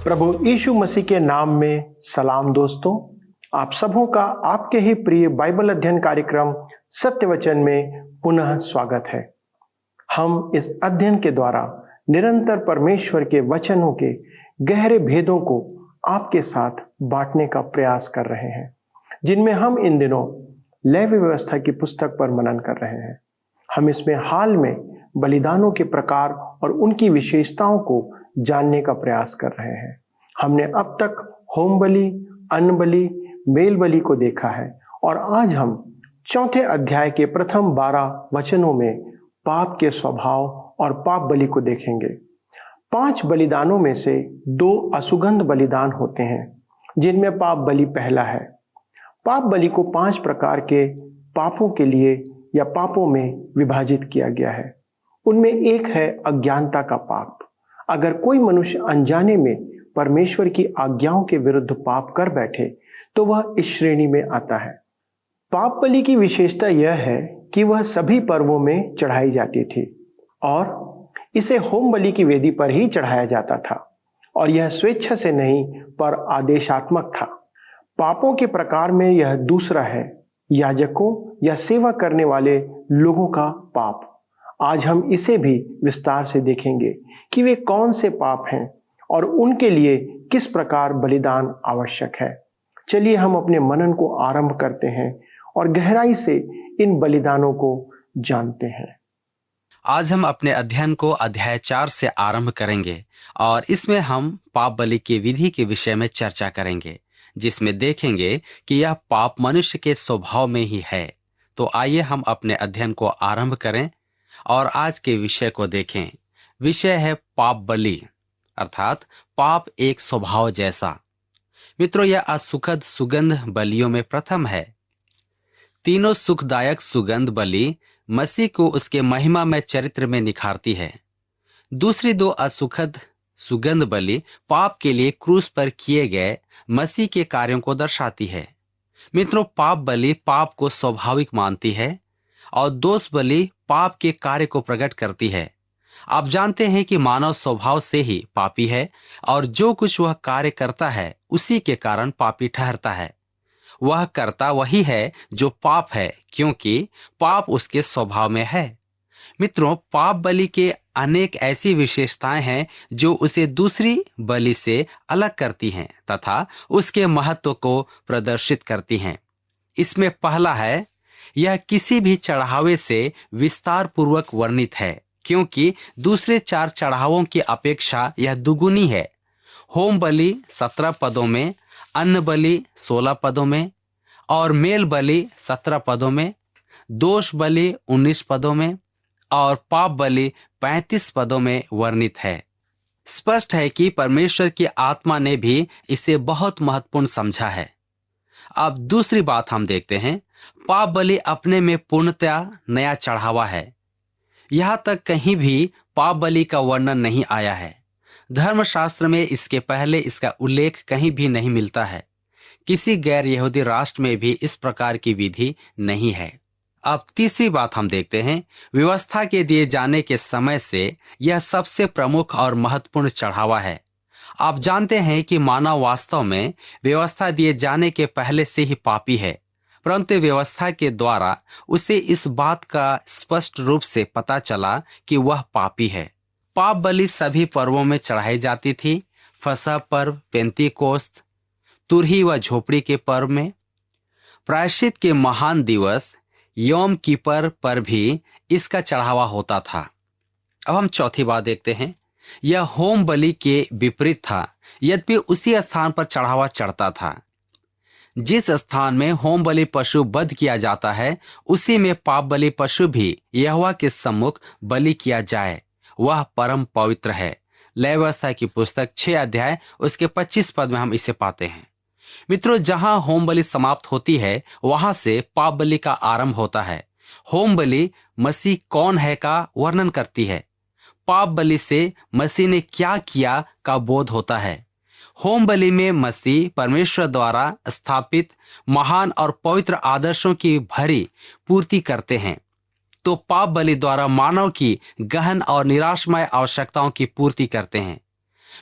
प्रभु यीशु मसीह के नाम में सलाम दोस्तों। आप सबों का आपके ही प्रिय बाइबल अध्ययन कार्यक्रम सत्य वचन में पुनः स्वागत है। हम इस अध्ययन के द्वारा निरंतर परमेश्वर के वचनों के गहरे भेदों को आपके साथ बांटने का प्रयास कर रहे हैं, जिनमें हम इन दिनों लेवी व्यवस्था की पुस्तक पर मनन कर रहे हैं। हम इसमें हाल में बलिदानों के प्रकार और उनकी विशेषताओं को जानने का प्रयास कर रहे हैं। हमने अब तक होम बलि, अन्न बलि, मेल बलि को देखा है और आज हम चौथे अध्याय के प्रथम 12 वचनों में पाप के स्वभाव और पाप बलि को देखेंगे। 5 बलिदानों में से 2 असुगंध बलिदान होते हैं, जिनमें पाप बलि पहला है। पाप बलि को 5 प्रकार के पापों के लिए या पापों में विभाजित किया गया है। उनमें एक है अज्ञानता का पाप। अगर कोई मनुष्य अनजाने में परमेश्वर की आज्ञाओं के विरुद्ध पाप कर बैठे तो वह इस श्रेणी में आता है। पाप बलि की विशेषता यह है कि वह सभी पर्वों में चढ़ाई जाती थी और इसे होम बलि की वेदी पर ही चढ़ाया जाता था और यह स्वेच्छा से नहीं पर आदेशात्मक था। पापों के प्रकार में यह दूसरा है याजकों या सेवा करने वाले लोगों का पाप। आज हम इसे भी विस्तार से देखेंगे कि वे कौन से पाप हैं और उनके लिए किस प्रकार बलिदान आवश्यक है। चलिए हम अपने मनन को आरंभ करते हैं और गहराई से इन बलिदानों को जानते हैं। आज हम अपने अध्ययन को अध्याय 4 से आरंभ करेंगे और इसमें हम पाप बलि की विधि के विषय में चर्चा करेंगे, जिसमें देखेंगे कि यह पाप मनुष्य के स्वभाव में ही है। तो आइए हम अपने अध्ययन को आरंभ करें और आज के विषय को देखें। विषय है पाप बलि, अर्थात पाप एक स्वभाव जैसा। मित्रों, यह असुखद सुगंध बलियों में प्रथम है। तीनों सुखदायक सुगंध बलि मसीह को उसके महिमामय चरित्र में निखारती है। दूसरी 2 असुखद सुगंध बलि पाप के लिए क्रूस पर किए गए मसीह के कार्यों को दर्शाती है। मित्रों, पाप बलि पाप को स्वाभाविक मानती है और दोष बलि पाप के कार्य को प्रकट करती है। आप जानते हैं कि मानव स्वभाव से ही पापी है और जो कुछ वह कार्य करता है उसी के कारण पापी ठहरता है। वह करता वही है जो पाप है, क्योंकि पाप उसके स्वभाव में है। मित्रों, पाप बलि के अनेक ऐसी विशेषताएं हैं जो उसे दूसरी बलि से अलग करती हैं तथा उसके महत्व को प्रदर्शित करती हैं। इसमें पहला है, यह किसी भी चढ़ावे से विस्तार पूर्वक वर्णित है, क्योंकि दूसरे 4 चढ़ावों की अपेक्षा यह दुगुनी है। होम बलि 17 पदों में, अन्न बलि 16 पदों में और मेल बलि 17 पदों में, दोष बलि 19 पदों में और पाप बलि 35 पदों में वर्णित है। स्पष्ट है कि परमेश्वर की आत्मा ने भी इसे बहुत महत्वपूर्ण समझा है। अब दूसरी बात हम देखते हैं, पाप बलि अपने में पूर्णतया नया चढ़ावा है। यहाँ तक कहीं भी पाप बलि का वर्णन नहीं आया है। धर्मशास्त्र में इसके पहले इसका उल्लेख कहीं भी नहीं मिलता है। किसी गैर यहूदी राष्ट्र में भी इस प्रकार की विधि नहीं है। अब तीसरी बात हम देखते हैं, व्यवस्था के दिए जाने के समय से यह सबसे प्रमुख और महत्वपूर्ण चढ़ावा है। आप जानते हैं कि मानव वास्तव में व्यवस्था दिए जाने के पहले से ही पापी है, परंतु व्यवस्था के द्वारा उसे इस बात का स्पष्ट रूप से पता चला कि वह पापी है। पाप बलि सभी पर्वों में चढ़ाई जाती थी। फसह पर्व, पेंतीकोस्त, तुरही व झोपड़ी के पर्व में, प्रायश्चित के महान दिवस योम किपर पर भी इसका चढ़ावा होता था। अब हम चौथी बात देखते हैं, यह होम बलि के विपरीत था, यद्यपि उसी स्थान पर चढ़ावा चढ़ता था। जिस स्थान में होम बलि पशु वध किया जाता है, उसी में पाप बलि पशु भी यहोवा के सम्मुख बलि किया जाए, वह परम पवित्र है। लेवी व्यवस्था की पुस्तक 6 अध्याय उसके 25 पद में हम इसे पाते हैं। मित्रों, जहां होम बलि समाप्त होती है वहां से पाप बलि का आरंभ होता है। होम बलि मसीह कौन है का वर्णन करती है। पाप बलि से मसीह ने क्या किया का बोध होता है। होम बलि में मसीह परमेश्वर द्वारा स्थापित महान और पवित्र आदर्शों की भरी पूर्ति करते हैं, तो पाप बलि द्वारा मानव की गहन और निराशमय आवश्यकताओं की पूर्ति करते हैं।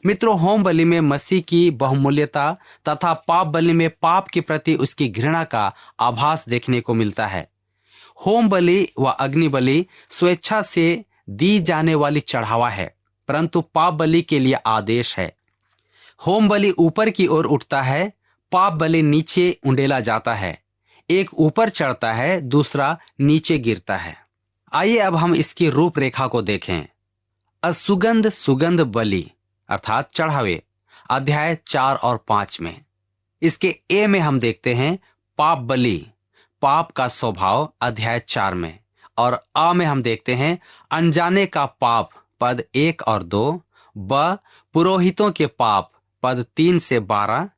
मित्रों, होम बलि में मसीह की बहुमूल्यता तथा पाप बलि में पाप के प्रति उसकी घृणा का आभास देखने को मिलता है। होम बलि व अग्नि बलि स्वेच्छा से दी जाने वाली चढ़ावा है, परंतु पाप बलि के लिए आदेश है। होम बलि ऊपर की ओर उठता है, पाप बलि नीचे उंडेला जाता है। एक ऊपर चढ़ता है, दूसरा नीचे गिरता है। आइए अब हम इसकी रूपरेखा को देखें। असुगंध सुगंध बलि अर्थात चढ़ावे, अध्याय 4 और 5 में। इसके ए में हम देखते हैं पाप बलि, पाप का स्वभाव, अध्याय 4 में। और आ में हम देखते हैं अनजाने का पाप, पद 1 और 2। ब पुरोहितों के पाप, पद 3 से 12।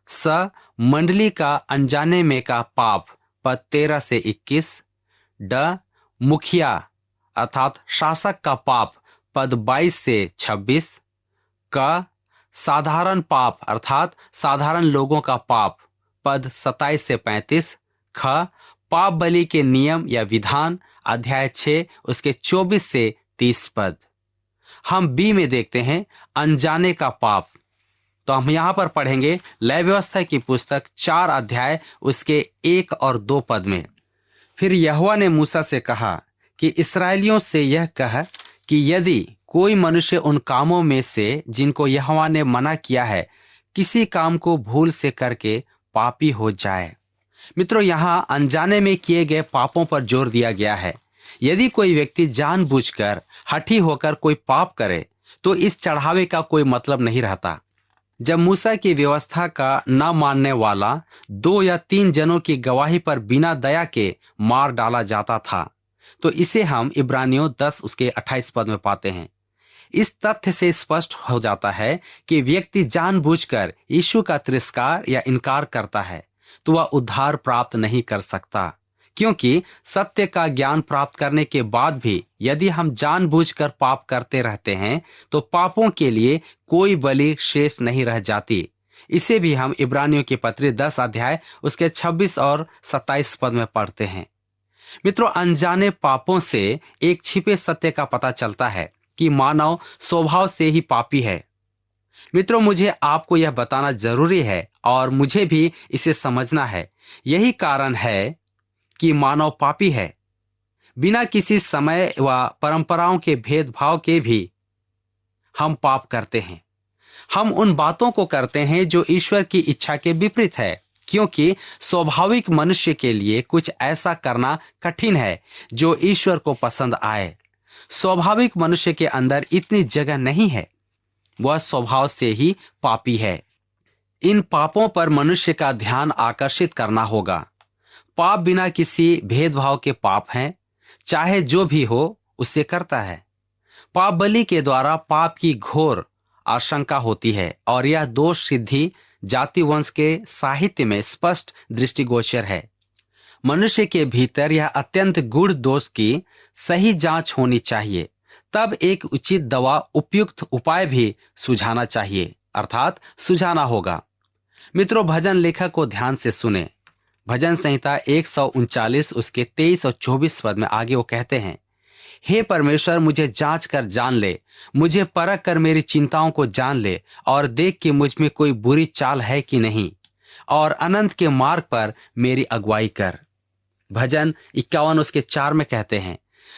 स मंडली का अनजाने में का पाप, पद 13 से 21। ड मुखिया अर्थात शासक का पाप, पद 22 से 26। क साधारण पाप अर्थात साधारण लोगों का पाप, पद 27 से 35। ख पाप बलि के नियम या विधान, अध्याय 6 उसके 24 से 30 पद। हम बी में देखते हैं अनजाने का पाप। तो हम यहां पर पढ़ेंगे लय व्यवस्था की पुस्तक 4 अध्याय उसके 1 और 2 पद में। फिर यहोवा ने मूसा से कहा कि इस्राएलियों से यह कह कि यदि कोई मनुष्य उन कामों में से जिनको यहोवा ने मना किया है किसी काम को भूल से करके पापी हो जाए। मित्रों, यहां अनजाने में किए गए पापों पर जोर दिया गया है। यदि कोई व्यक्ति जानबूझकर हठी होकर कोई पाप करे तो इस चढ़ावे का कोई मतलब नहीं रहता। जब मूसा की व्यवस्था का न मानने वाला 2 या 3 जनों की गवाही पर बिना दया के मार डाला जाता था, तो इसे हम इब्रानियों 10 उसके 28 पद में पाते हैं। इस तथ्य से स्पष्ट हो जाता है कि व्यक्ति जानबूझकर यीशु का तिरस्कार या इनकार करता है तो वह उद्धार प्राप्त नहीं कर सकता, क्योंकि सत्य का ज्ञान प्राप्त करने के बाद भी यदि हम जानबूझकर पाप करते रहते हैं तो पापों के लिए कोई बलि शेष नहीं रह जाती। इसे भी हम इब्रानियों की पत्री 10 अध्याय उसके 26 और 27 पद में पढ़ते हैं। मित्रों, अनजाने पापों से एक छिपे सत्य का पता चलता है कि मानव स्वभाव से ही पापी है। मित्रों, मुझे आपको यह बताना जरूरी है और मुझे भी इसे समझना है। यही कारण है कि मानव पापी है। बिना किसी समय व परंपराओं के भेदभाव के भी हम पाप करते हैं। हम उन बातों को करते हैं जो ईश्वर की इच्छा के विपरीत है, क्योंकि स्वाभाविक मनुष्य के लिए कुछ ऐसा करना कठिन है जो ईश्वर को पसंद आए। स्वाभाविक मनुष्य के अंदर इतनी जगह नहीं है, वह स्वभाव से ही पापी है। इन पापों पर मनुष्य का ध्यान आकर्षित करना होगा। पाप बिना किसी भेदभाव के पाप हैं, चाहे जो भी हो उसे करता है। पाप बलि के द्वारा पाप की घोर आशंका होती है और यह दोष सिद्धि जाति वंश के साहित्य में स्पष्ट दृष्टिगोचर है। मनुष्य के भीतर यह अत्यंत गूढ़ दोष की सही जांच होनी चाहिए, तब एक उचित दवा उपयुक्त उपाय भी सुझाना चाहिए, अर्थात सुझाना होगा। मित्रों, भजन लेखक को ध्यान से सुने। भजन संहिता 139 उसके 23 और 24 पद में आगे वो कहते हैं, हे परमेश्वर, मुझे जांच कर जान ले, मुझे परख कर मेरी चिंताओं को जान ले और देख कि मुझ में कोई बुरी चाल है कि नहीं, और अनंत के मार्ग पर मेरी अगुवाई कर। भजन 51 उसके 4 में कहते हैं,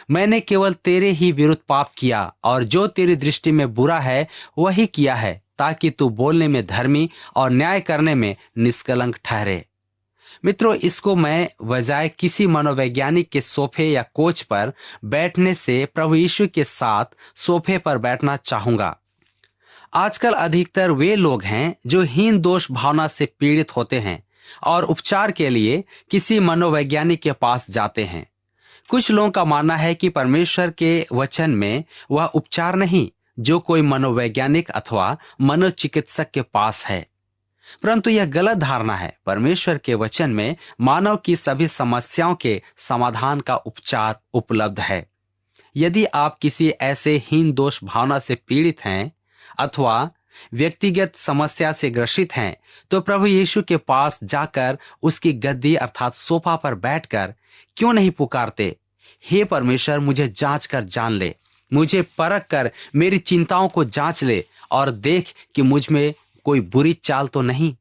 मैंने केवल तेरे ही विरुद्ध पाप किया और जो तेरी दृष्टि में बुरा है वही किया है, ताकि तू बोलने में धर्मी और न्याय करने में निष्कलंक ठहरे। मित्रों, इसको मैं बजाय किसी मनोवैज्ञानिक के सोफे या कोच पर बैठने से प्रभु यीशु के साथ सोफे पर बैठना चाहूंगा। आजकल अधिकतर वे लोग हैं जो हीन दोष भावना से पीड़ित होते हैं और उपचार के लिए किसी मनोवैज्ञानिक के पास जाते हैं। कुछ लोगों का मानना है कि परमेश्वर के वचन में वह उपचार नहीं जो कोई मनोवैज्ञानिक अथवा मनोचिकित्सक के पास है, परंतु यह गलत धारणा है। परमेश्वर के वचन में मानव की सभी समस्याओं के समाधान का उपचार उपलब्ध है। यदि आप किसी ऐसे हीन दोष भावना से पीड़ित हैं अथवा व्यक्तिगत समस्या से ग्रसित हैं, तो प्रभु यीशु के पास जाकर उसकी गद्दी अर्थात सोफा पर बैठकर क्यों नहीं पुकारते, हे परमेश्वर, मुझे जांच कर जान ले, मुझे परख कर मेरी चिंताओं को जांच ले और देख कि मुझ में कोई बुरी चाल तो नहीं।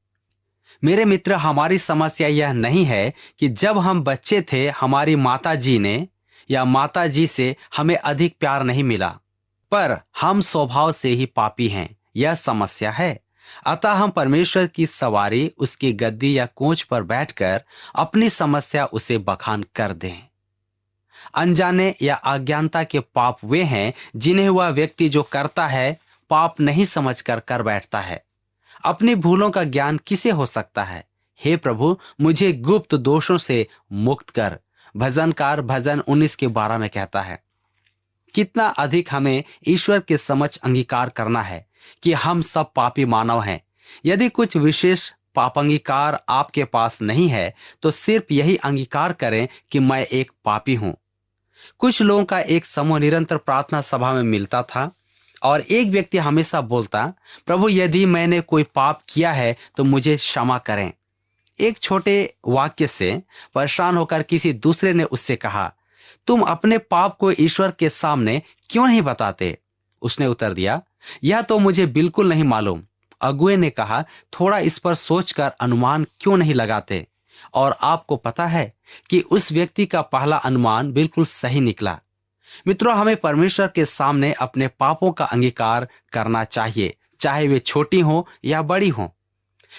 मेरे मित्र, हमारी समस्या यह नहीं है कि जब हम बच्चे थे हमारी माताजी ने या माताजी से हमें अधिक प्यार नहीं मिला, पर हम स्वभाव से ही पापी हैं, यह समस्या है। अतः हम परमेश्वर की सवारी उसकी गद्दी या कोच पर बैठकर अपनी समस्या उसे बखान कर दें। अनजाने या अज्ञानता के पाप वे हैं जिन्हें वह व्यक्ति जो करता है पाप नहीं समझकर कर बैठता है। अपनी भूलों का ज्ञान किसे हो सकता है? हे प्रभु, मुझे गुप्त दोषों से मुक्त कर, भजनकार भजन 19 के 12 में कहता है। कितना अधिक हमें ईश्वर के समक्ष अंगीकार करना है कि हम सब पापी मानव हैं। यदि कुछ विशेष पापांगीकार आपके पास नहीं है तो सिर्फ यही अंगीकार करें कि मैं एक पापी हूं। कुछ लोगों का एक समूह निरंतर प्रार्थना सभा में मिलता था और एक व्यक्ति हमेशा बोलता, प्रभु यदि मैंने कोई पाप किया है तो मुझे क्षमा करें। एक छोटे वाक्य से परेशान होकर किसी दूसरे ने उससे कहा, तुम अपने पाप को ईश्वर के सामने क्यों नहीं बताते? उसने उत्तर दिया, यह तो मुझे बिल्कुल नहीं मालूम। अगुए ने कहा, थोड़ा इस पर सोचकर अनुमान क्यों नहीं लगाते? और आपको पता है कि उस व्यक्ति का पहला अनुमान बिल्कुल सही निकला। मित्रों, हमें परमेश्वर के सामने अपने पापों का अंगीकार करना चाहिए, चाहे वे छोटी हो या बड़ी हो।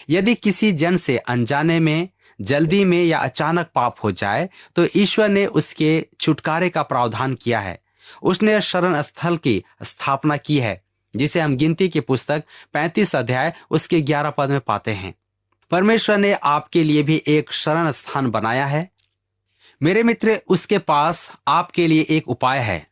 यदि किसी जन से अनजाने में, जल्दी में या अचानक पाप हो जाए तो ईश्वर ने उसके छुटकारे का प्रावधान किया है। उसने शरण स्थल की स्थापना की है, जिसे हम गिनती की पुस्तक 35 अध्याय उसके 11 पद में पाते हैं। परमेश्वर ने आपके लिए भी एक शरण स्थान बनाया है। मेरे मित्र, उसके पास आपके लिए एक उपाय है।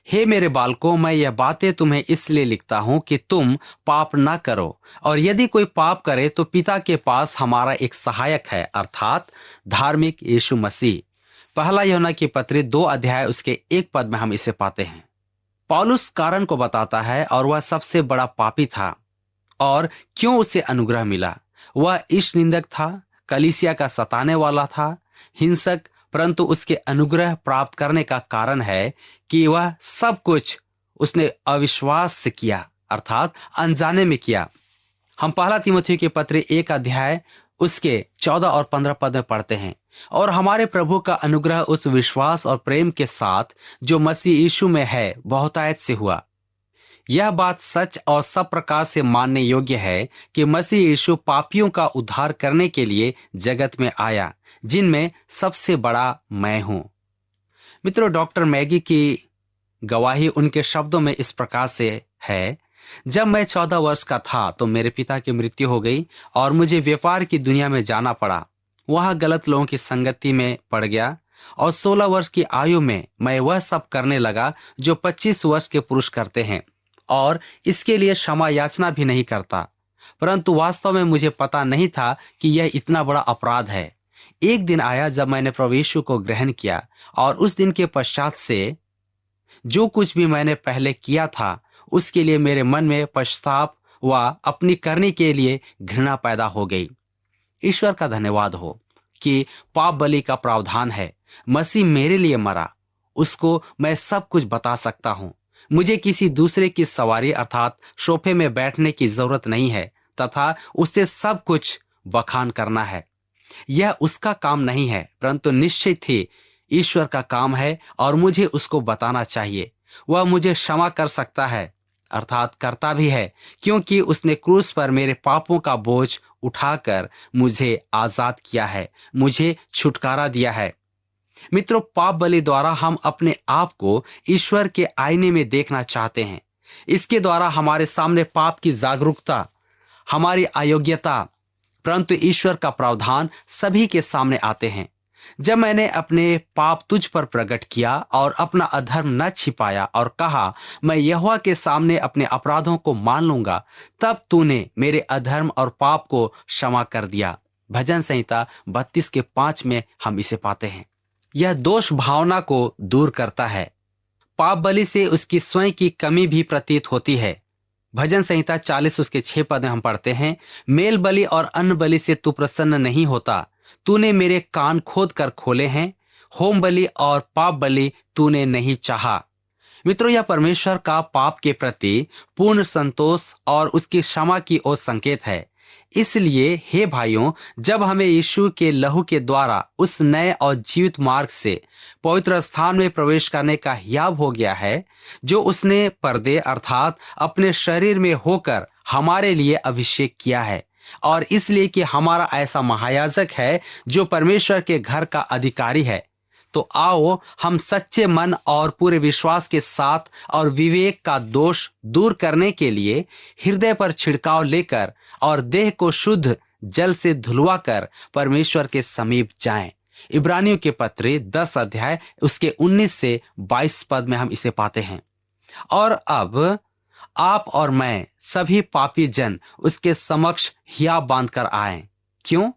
हे मेरे बालकों, मैं यह बातें तुम्हें इसलिए लिखता हूं कि तुम पाप न करो, और यदि कोई पाप करे तो पिता के पास हमारा एक सहायक है, अर्थात धार्मिक यीशु मसीह। पहला यूहन्ना की पत्री 2 अध्याय उसके 1 पद में हम इसे पाते हैं। पौलुस कारण को बताता है और वह सबसे बड़ा पापी था। और क्यों उसे अनुग्रह मिला? वह ईश निंदक था, कलीसिया का सताने वाला था, हिंसक, परंतु उसके अनुग्रह प्राप्त करने का कारण है कि वह सब कुछ उसने अविश्वास से किया, अर्थात अनजाने में किया। हम पहला तीमुथियुस के पत्र 1 अध्याय उसके 14 और 15 पद में पढ़ते हैं, और हमारे प्रभु का अनुग्रह उस विश्वास और प्रेम के साथ जो मसीह यीशु में है बहुतायत से हुआ। यह बात सच और सब प्रकार से मानने योग्य है कि मसीह यीशु पापियों का उद्धार करने के लिए जगत में आया, जिनमें सबसे बड़ा मैं हूं। मित्रों, डॉक्टर मैगी की गवाही उनके शब्दों में इस प्रकार से है, जब मैं 14 वर्ष का था तो मेरे पिता की मृत्यु हो गई और मुझे व्यापार की दुनिया में जाना पड़ा। वहां गलत लोगों की संगति में पड़ गया और 16 वर्ष की आयु में मैं वह सब करने लगा जो 25 वर्ष के पुरुष करते हैं, और इसके लिए क्षमा याचना भी नहीं करता। परंतु वास्तव में मुझे पता नहीं था कि यह इतना बड़ा अपराध है। एक दिन आया जब मैंने प्रभु यीशु को ग्रहण किया, और उस दिन के पश्चात से जो कुछ भी मैंने पहले किया था उसके लिए मेरे मन में पश्चाताप व अपनी करने के लिए घृणा पैदा हो गई। ईश्वर का धन्यवाद हो कि पाप बलि का प्रावधान है। मसीह मेरे लिए मरा, उसको मैं सब कुछ बता सकता हूं। मुझे किसी दूसरे की सवारी अर्थात सोफे में बैठने की जरूरत नहीं है तथा उससे सब कुछ बखान करना है। यह उसका काम नहीं है, परंतु निश्चित ही ईश्वर का काम है और मुझे उसको बताना चाहिए। वह मुझे क्षमा कर सकता है, अर्थात करता भी है, क्योंकि उसने क्रूस पर मेरे पापों का बोझ उठाकर मुझे आजाद किया है, मुझे छुटकारा दिया है। मित्रों, पाप बलि द्वारा हम अपने आप को ईश्वर के आईने में देखना चाहते हैं। इसके द्वारा हमारे सामने पाप की जागरूकता, हमारी अयोग्यता, परंतु ईश्वर का प्रावधान सभी के सामने आते हैं। जब मैंने अपने पाप तुझ पर प्रकट किया और अपना अधर्म न छिपाया और कहा मैं यहोवा के सामने अपने अपराधों को मान लूंगा, तब तूने मेरे अधर्म और पाप को क्षमा कर दिया। भजन संहिता 32 के 5 में हम इसे पाते हैं। यह दोष भावना को दूर करता है। पाप बलि से उसकी स्वयं की कमी भी प्रतीत होती है। भजन संहिता 40 उसके 6 पद में हम पढ़ते हैं, मेल बलि और अन्न बलि से तू प्रसन्न नहीं होता, तूने मेरे कान खोद कर खोले हैं, होम बलि और पाप बलि तूने नहीं चाहा। मित्रों, यह परमेश्वर का पाप के प्रति पूर्ण संतोष और उसकी क्षमा की ओर संकेत है। इसलिए हे भाइयों, जब हमें यीशु के लहू के द्वारा उस नए और जीवित मार्ग से पवित्र स्थान में प्रवेश करने का हियाब हो गया है, जो उसने पर्दे अर्थात अपने शरीर में होकर हमारे लिए अभिषेक किया है, और इसलिए कि हमारा ऐसा महायाजक है जो परमेश्वर के घर का अधिकारी है, तो आओ हम सच्चे मन और पूरे विश्वास के साथ और विवेक का दोष दूर करने के लिए हृदय पर छिड़काव लेकर और देह को शुद्ध जल से धुलवा कर परमेश्वर के समीप जाएं। इब्रानियों के पत्र 10 अध्याय उसके 19 से 22 पद में हम इसे पाते हैं। और अब आप और मैं सभी पापी जन उसके समक्ष हियाब बांध कर आए। क्यों?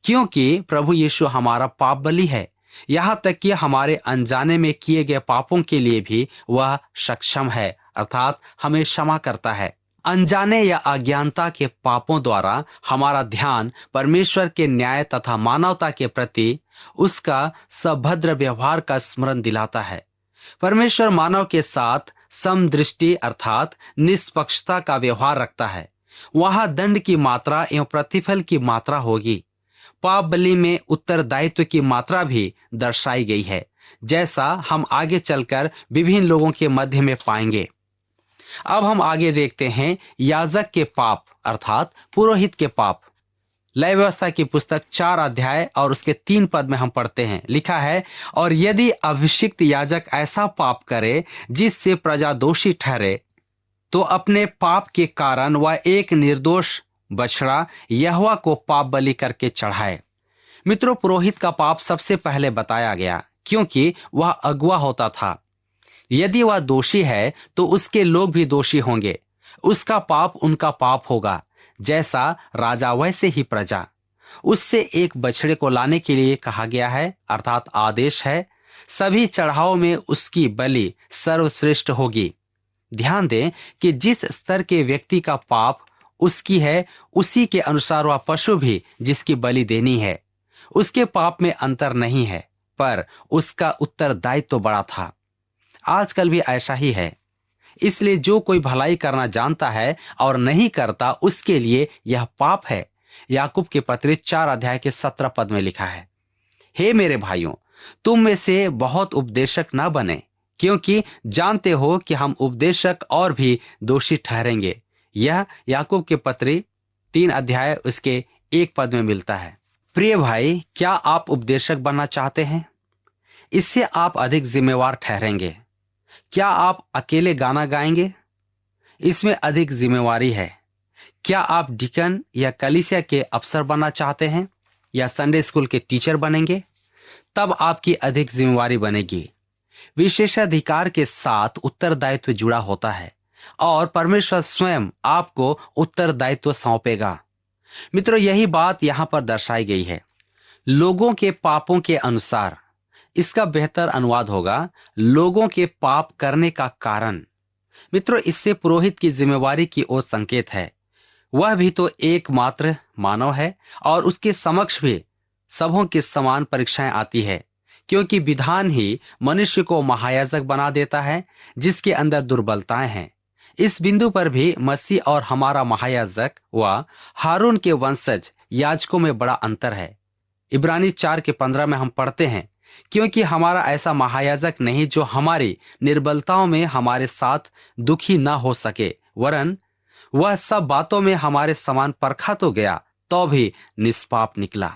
क्योंकि प्रभु यीशु हमारा पाप बलि है। यहाँ तक कि हमारे अनजाने में किए गए पापों के लिए भी वह सक्षम है, अर्थात हमें क्षमा करता है। अनजाने या अज्ञानता के पापों द्वारा हमारा ध्यान परमेश्वर के न्याय तथा मानवता के प्रति उसका सभद्र व्यवहार का स्मरण दिलाता है। परमेश्वर मानव के साथ समदृष्टि अर्थात निष्पक्षता का व्यवहार रखता है। वहां दंड की मात्रा एवं प्रतिफल की मात्रा होगी। पाप बलि में उत्तरदायित्व की मात्रा भी दर्शाई गई है, जैसा हम आगे चलकर विभिन्न लोगों के मध्य में पाएंगे। अब हम आगे देखते हैं याजक के पाप अर्थात पुरोहित के पाप। लय व्यवस्था की पुस्तक 4 अध्याय और उसके 3 पद में हम पढ़ते हैं, लिखा है, और यदि अभिषिक्त याजक ऐसा पाप करे जिससे प्रजा दोषी ठहरे, तो अपने पाप के कारण वह एक निर्दोष बछड़ा यहोवा को पाप बलि करके चढ़ाए। मित्रों, पुरोहित का पाप सबसे पहले बताया गया क्योंकि वह अगुवा होता था। यदि वह दोषी है तो उसके लोग भी दोषी होंगे। उसका पाप उनका पाप होगा, जैसा राजा वैसे ही प्रजा। उससे एक बछड़े को लाने के लिए कहा गया है, अर्थात आदेश है। सभी चढ़ावों में उसकी बलि सर्वश्रेष्ठ होगी। ध्यान दें कि जिस स्तर के व्यक्ति का पाप उसकी है, उसी के अनुसार वह पशु भी जिसकी बलि देनी है, उसके पाप में अंतर नहीं है, पर उसका उत्तरदायित्व तो बड़ा था। आजकल भी ऐसा ही है। इसलिए जो कोई भलाई करना जानता है और नहीं करता, उसके लिए यह पाप है। याकूब के पत्र 4 अध्याय के 17 पद में लिखा है, हे मेरे भाइयों, तुम में से बहुत उपदेशक न बने, क्योंकि जानते हो कि हम उपदेशक और भी दोषी ठहरेंगे। यह याकूब के पत्र 3 अध्याय उसके 1 पद में मिलता है। प्रिय भाई, क्या आप उपदेशक बनना चाहते हैं? इससे आप अधिक जिम्मेवार ठहरेंगे। क्या आप अकेले गाना गाएंगे? इसमें अधिक जिम्मेवारी है। क्या आप डिकन या कलीसिया के अफसर बनना चाहते हैं या संडे स्कूल के टीचर बनेंगे? तब आपकी अधिक जिम्मेवारी बनेगी। विशेषाधिकार के साथ उत्तरदायित्व जुड़ा होता है और परमेश्वर स्वयं आपको उत्तरदायित्व सौंपेगा। मित्रों, यही बात यहां पर दर्शाई गई है। लोगों के पापों के अनुसार, इसका बेहतर अनुवाद होगा लोगों के पाप करने का कारण। मित्रों, इससे पुरोहित की जिम्मेवारी की ओर संकेत है। वह भी तो एकमात्र मानव है और उसके समक्ष भी सबों के समान परीक्षाएं आती है, क्योंकि विधान ही मनुष्य को महायाजक बना देता है जिसके अंदर दुर्बलताएं हैं। इस बिंदु पर भी मसीह और हमारा महायाजक व हारून के वंशज याजकों में बड़ा अंतर है। इब्रानी 4 के 15 में हम पढ़ते हैं, क्योंकि हमारा ऐसा महायाजक नहीं जो हमारी निर्बलताओं में हमारे साथ दुखी ना हो सके, वरन वह सब बातों में हमारे समान परखा तो गया, तो भी निष्पाप निकला।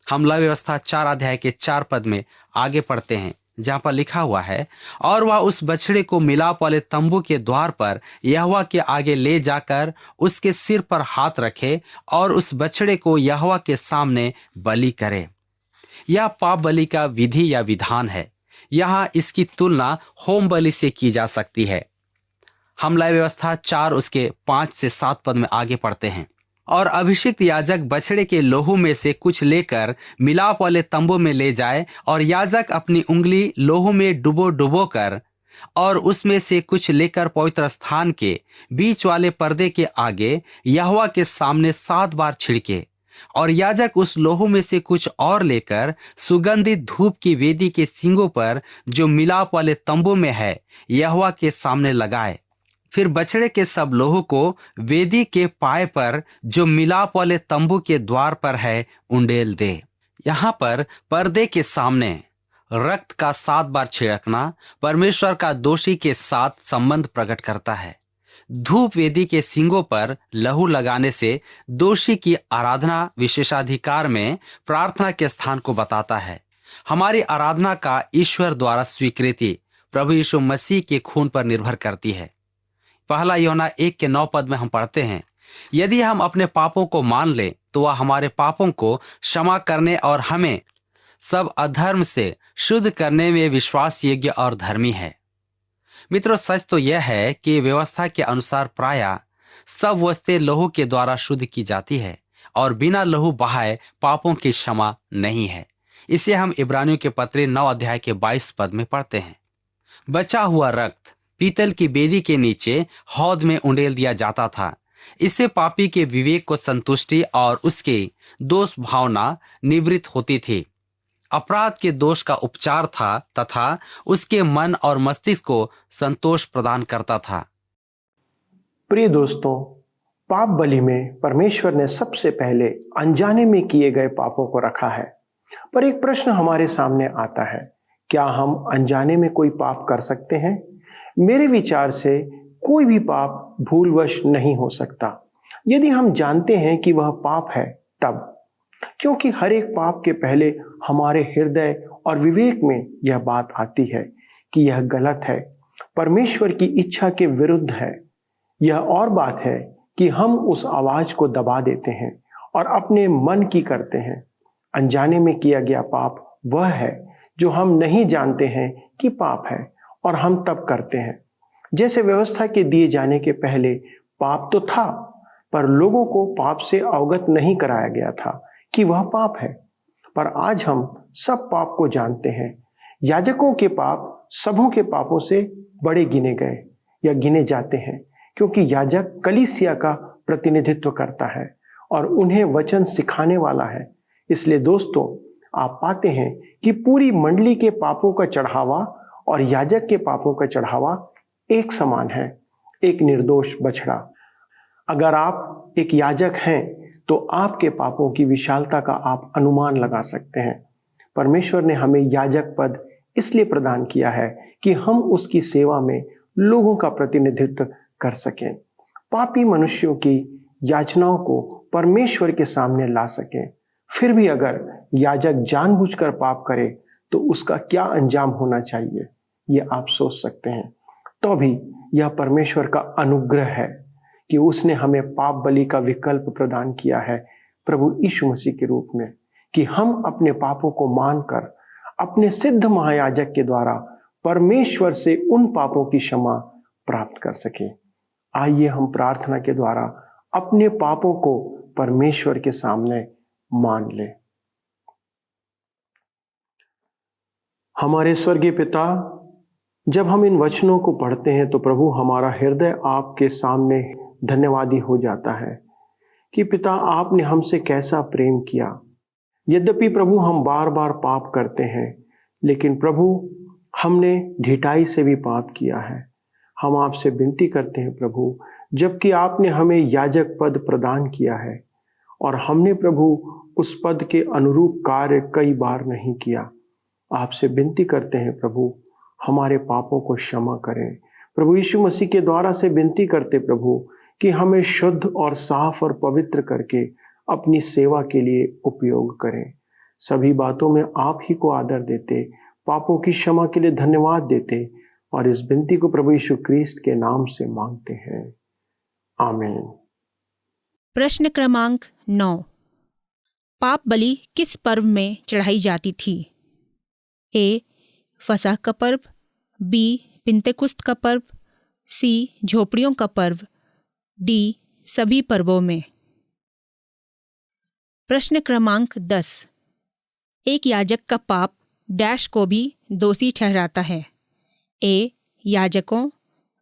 हम लय व्यवस्था 4 अध्याय के 4 पद में आगे पढ़ते हैं, जहां पर लिखा हुआ है, और वह उस बछड़े को मिलाप वाले तंबू के द्वार पर यहोवा के आगे ले जाकर उसके सिर पर हाथ रखे और उस बछड़े को यहोवा के सामने बलि करे। यह पाप बलि का विधि या विधान है। यहाँ इसकी तुलना होम बलि से की जा सकती है। हम लय व्यवस्था 4 उसके 5 से 7 पद में आगे पढ़ते हैं, और अभिषिक्त याजक बछड़े के लोहू में से कुछ लेकर मिलाप वाले तंबू में ले जाए, और याजक अपनी उंगली लोहू में डुबो कर और उसमें से कुछ लेकर पवित्र स्थान के बीच वाले पर्दे के आगे यहोवा के सामने 7 बार छिड़के। और याजक उस लोहू में से कुछ और लेकर सुगंधित धूप की वेदी के सींगों पर जो मिलाप वाले तंबू में है यहोवा के सामने लगाए। फिर बछड़े के सब लोहू को वेदी के पाए पर जो मिलाप वाले तंबू के द्वार पर है उंडेल दे। यहाँ पर पर्दे के सामने रक्त का 7 बार छिड़कना परमेश्वर का दोषी के साथ संबंध प्रकट करता है। धूप वेदी के सींगों पर लहू लगाने से दोषी की आराधना विशेषाधिकार में प्रार्थना के स्थान को बताता है। हमारी आराधना का ईश्वर द्वारा स्वीकृति प्रभु यीशु मसीह के खून पर निर्भर करती है। पहला यूहन्ना 1:9 में हम पढ़ते हैं, यदि हम अपने पापों को मान लें तो वह हमारे पापों को क्षमा करने और हमें सब अधर्म से शुद्ध करने में विश्वास योग्य और धर्मी है। मित्रों, सच तो यह है कि व्यवस्था के अनुसार प्रायः सब वस्तुएं लहू के द्वारा शुद्ध की जाती है और बिना लहू बहाए पापों की क्षमा नहीं है। इसे हम इब्रानियों के पत्री 9:22 में पढ़ते हैं। बचा हुआ रक्त पीतल की बेदी के नीचे हौद में उंडेल दिया जाता था। इससे पापी के विवेक को संतुष्टि और उसके दोष भावना निवृत्त होती थी। अपराध के दोष का उपचार था तथा उसके मन और मस्तिष्क को संतोष प्रदान करता था। प्रिय दोस्तों, पाप बलि में परमेश्वर ने सबसे पहले अनजाने में किए गए पापों को रखा है। पर एक प्रश्न हमारे सामने आता है, क्या हम अनजाने में कोई पाप कर सकते हैं? मेरे विचार से कोई भी पाप भूलवश नहीं हो सकता। यदि हम जानते हैं कि वह पाप है तब, क्योंकि हर एक पाप के पहले हमारे हृदय और विवेक में यह बात आती है कि यह गलत है, परमेश्वर की इच्छा के विरुद्ध है। यह और बात है कि हम उस आवाज को दबा देते हैं और अपने मन की करते हैं। अनजाने में किया गया पाप वह है जो हम नहीं जानते हैं कि पाप है और हम तब करते हैं। जैसे व्यवस्था के दिए जाने के पहले पाप तो था, पर लोगों को पाप से अवगत नहीं कराया गया था कि वह पाप है। पर आज हम सब पाप को जानते हैं। याजकों के पाप सबों के पापों से बड़े गिने गए या गिने जाते हैं, क्योंकि याजक कलीसिया का प्रतिनिधित्व करता है और उन्हें वचन सिखाने वाला है। इसलिए दोस्तों, आप पाते हैं कि पूरी मंडली के पापों का चढ़ावा और याजक के पापों का चढ़ावा एक समान है, एक निर्दोष बछड़ा। अगर आप एक याजक हैं तो आपके पापों की विशालता का आप अनुमान लगा सकते हैं। परमेश्वर ने हमें याजक पद इसलिए प्रदान किया है कि हम उसकी सेवा में लोगों का प्रतिनिधित्व कर सकें, पापी मनुष्यों की याचनाओं को परमेश्वर के सामने ला सकें। फिर भी अगर याजक जानबूझकर पाप करे तो उसका क्या अंजाम होना चाहिए, ये आप सोच सकते हैं। तो भी यह परमेश्वर का अनुग्रह है कि उसने हमें पाप बलि का विकल्प प्रदान किया है प्रभु यीशु मसीह के रूप में, कि हम अपने पापों को मानकर अपने सिद्ध महायाजक के द्वारा परमेश्वर से उन पापों की क्षमा प्राप्त कर सकें। आइए हम प्रार्थना के द्वारा अपने पापों को परमेश्वर के सामने मान लें। हमारे स्वर्गीय पिता, जब हम इन वचनों को पढ़ते हैं तो प्रभु हमारा हृदय आपके सामने धन्यवादी हो जाता है कि पिता आपने हमसे कैसा प्रेम किया। यद्यपि प्रभु हम बार बार पाप करते हैं, लेकिन प्रभु हमने ढिठाई से भी पाप किया है। हम आपसे विनती करते हैं प्रभु, जबकि आपने हमें याजक पद प्रदान किया है और हमने प्रभु उस पद के अनुरूप कार्य कई बार नहीं किया, आपसे विनती करते हैं प्रभु हमारे पापों को क्षमा करें। प्रभु यीशु मसीह के द्वारा से विनती करते प्रभु कि हमें शुद्ध और साफ और पवित्र करके अपनी सेवा के लिए उपयोग करें। सभी बातों में आप ही को आदर देते, पापों की क्षमा के लिए धन्यवाद देते और इस विनती को प्रभु यीशु क्रिस्ट के नाम से मांगते हैं, आमीन। प्रश्न क्रमांक 9, पाप बलि किस पर्व में चढ़ाई जाती थी? ए. फसह का पर्व, बी. पिंतेकुस्त का पर्व, सी. झोपड़ियों का पर्व, डी. सभी पर्वों में। प्रश्न क्रमांक 10, एक याजक का पाप डैश को भी दोषी ठहराता है? ए. याजकों,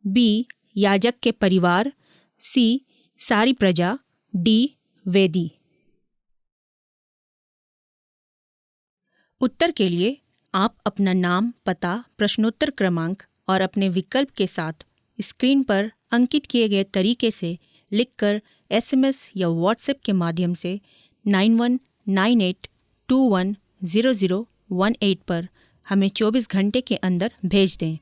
बी. याजक के परिवार, सी. सारी प्रजा, डी. वेदी। उत्तर के लिए आप अपना नाम, पता, प्रश्नोत्तर क्रमांक और अपने विकल्प के साथ स्क्रीन पर अंकित किए गए तरीके से लिखकर SMS या व्हाट्सएप के माध्यम से 9198210018 पर हमें 24 घंटे के अंदर भेज दें।